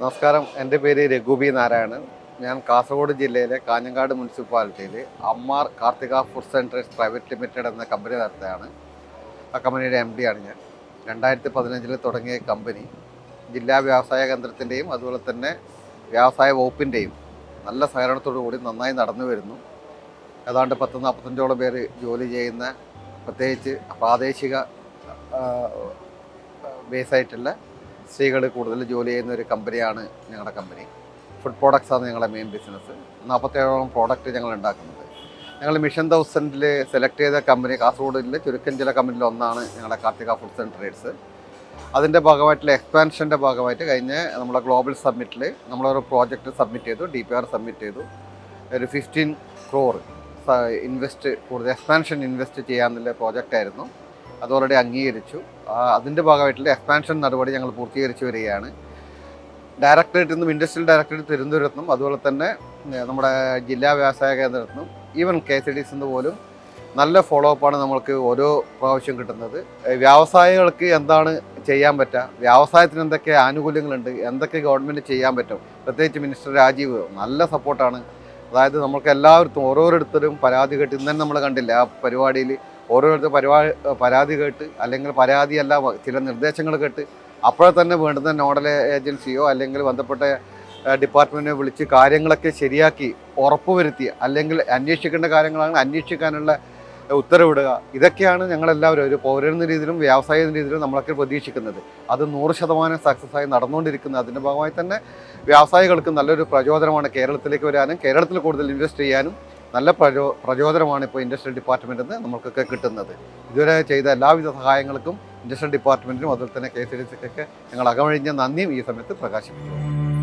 നമസ്കാരം, എൻ്റെ പേര് രഘുബി നാരായണൻ. ഞാൻ കാസർഗോഡ് ജില്ലയിലെ കാഞ്ഞങ്ങാട് മുനിസിപ്പാലിറ്റിയിൽ Ammar Karthika food centres private limited എന്ന കമ്പനി നടത്തുകയാണ്. ആ കമ്പനിയുടെ MD ആണ് ഞാൻ. 2015 തുടങ്ങിയ കമ്പനി ജില്ലാ വ്യവസായ കേന്ദ്രത്തിൻ്റെയും അതുപോലെ തന്നെ വ്യവസായ വകുപ്പിൻ്റെയും നല്ല സഹകരണത്തോടു കൂടി നന്നായി നടന്നു വരുന്നു. ഏതാണ്ട് 10-45ഓളം പേര് ജോലി ചെയ്യുന്ന, പ്രത്യേകിച്ച് പ്രാദേശിക ബേസായിട്ടുള്ള സ്ത്രീകൾ കൂടുതൽ ജോലി ചെയ്യുന്ന ഒരു കമ്പനിയാണ് ഞങ്ങളുടെ കമ്പനി. ഫുഡ് പ്രോഡക്ട്സാണ് ഞങ്ങളുടെ മെയിൻ ബിസിനസ്. 47ഓളം പ്രോഡക്റ്റ് ഞങ്ങൾ ഉണ്ടാക്കുന്നത്. ഞങ്ങൾ മിഷൻ 1000 സെലക്ട് ചെയ്ത കമ്പനി കാസർഗോഡിലെ ചുരുക്കം ചില കമ്പനിയിൽ ഒന്നാണ് ഞങ്ങളുടെ കാർത്തിക ഫുഡ് സെൻറ്റേഴ്സ്. അതിൻ്റെ ഭാഗമായിട്ടുള്ള എക്സ്പാൻഷൻ്റെ ഭാഗമായിട്ട് കഴിഞ്ഞ നമ്മുടെ ഗ്ലോബൽ സബ്മിറ്റിൽ നമ്മളൊരു പ്രോജക്റ്റ് സബ്മിറ്റ് ചെയ്തു, DPR സബ്മിറ്റ് ചെയ്തു. ഒരു 15 crore കൂടുതൽ എക്സ്പാൻഷൻ ഇൻവെസ്റ്റ് ചെയ്യാമെന്നുള്ള പ്രോജക്റ്റായിരുന്നു. അത് ഓൾറെഡി അംഗീകരിച്ചു. അതിൻ്റെ ഭാഗമായിട്ടുള്ള എക്സ്പാൻഷൻ നടപടി ഞങ്ങൾ പൂർത്തീകരിച്ചു വരികയാണ്. ഡയറക്ടറേറ്റിൽ നിന്നും, ഇൻഡസ്ട്രിയൽ ഡയറക്ടറേറ്റ് തിരുവനന്തപുരത്തും അതുപോലെ തന്നെ നമ്മുടെ ജില്ലാ വ്യവസായ കേന്ദ്രത്തിൽ നിന്നും ഈവൻ KCDS നിന്ന് പോലും നല്ല ഫോളോ അപ്പാണ് നമ്മൾക്ക് ഓരോ പ്രാവശ്യം കിട്ടുന്നത്. വ്യവസായികൾക്ക് എന്താണ് ചെയ്യാൻ പറ്റുക, വ്യവസായത്തിന് എന്തൊക്കെ ആനുകൂല്യങ്ങളുണ്ട്, എന്തൊക്കെ ഗവൺമെൻറ് ചെയ്യാൻ പറ്റും, പ്രത്യേകിച്ച് മിനിസ്റ്റർ രാജീവ് നല്ല സപ്പോർട്ടാണ്. അതായത് നമ്മൾക്ക് എല്ലാവർക്കും ഓരോരുത്തരും പരാതി കേട്ട് ഇന്ന് തന്നെ നമ്മൾ കണ്ടില്ല ആ പരിപാടിയിൽ ഓരോരുത്തർ പരാതി കേട്ട്, അല്ലെങ്കിൽ പരാതിയല്ല ചില നിർദ്ദേശങ്ങൾ കേട്ട് അപ്പോഴെ തന്നെ വേണ്ടുന്ന നോഡൽ ഏജൻസിയോ അല്ലെങ്കിൽ ബന്ധപ്പെട്ട ഡിപ്പാർട്ട്മെൻറ്റിനെ വിളിച്ച് കാര്യങ്ങളൊക്കെ ശരിയാക്കി ഉറപ്പുവരുത്തി, അല്ലെങ്കിൽ അന്വേഷിക്കേണ്ട കാര്യങ്ങളാണ് അന്വേഷിക്കാനുള്ള ഉത്തരവിടുക. ഇതൊക്കെയാണ് ഞങ്ങളെല്ലാവരും ഒരു പൗരനെന്ന രീതിയിലും വ്യവസായ രീതിയിലും നമ്മളൊക്കെ പ്രതീക്ഷിക്കുന്നത്. അത് 100% സക്സസ്സായി നടന്നുകൊണ്ടിരിക്കുന്നത്. അതിൻ്റെ ഭാഗമായി തന്നെ വ്യവസായികൾക്ക് നല്ലൊരു പ്രചോദനമാണ് കേരളത്തിലേക്ക് വരാനും കേരളത്തിൽ കൂടുതൽ ഇൻവെസ്റ്റ് ചെയ്യാനും നല്ല പ്രചോദനമാണ് ഇപ്പോൾ ഇൻഡസ്ട്രിയൽ ഡിപ്പാർട്ട്മെൻറ്റിൽ നിന്ന് നമ്മൾക്കൊക്കെ കിട്ടുന്നത്. ഇതുവരെ ചെയ്ത എല്ലാവിധ സഹായങ്ങൾക്കും ഇൻഡസ്ട്രിയൽ ഡിപ്പാർട്ട്മെൻറ്റിനും അതുപോലെ തന്നെ KCDSക്കൊക്കെ ഞങ്ങൾ അകമഴിഞ്ഞ നന്ദിയും ഈ സമയത്ത് പ്രകാശിപ്പിക്കുന്നു.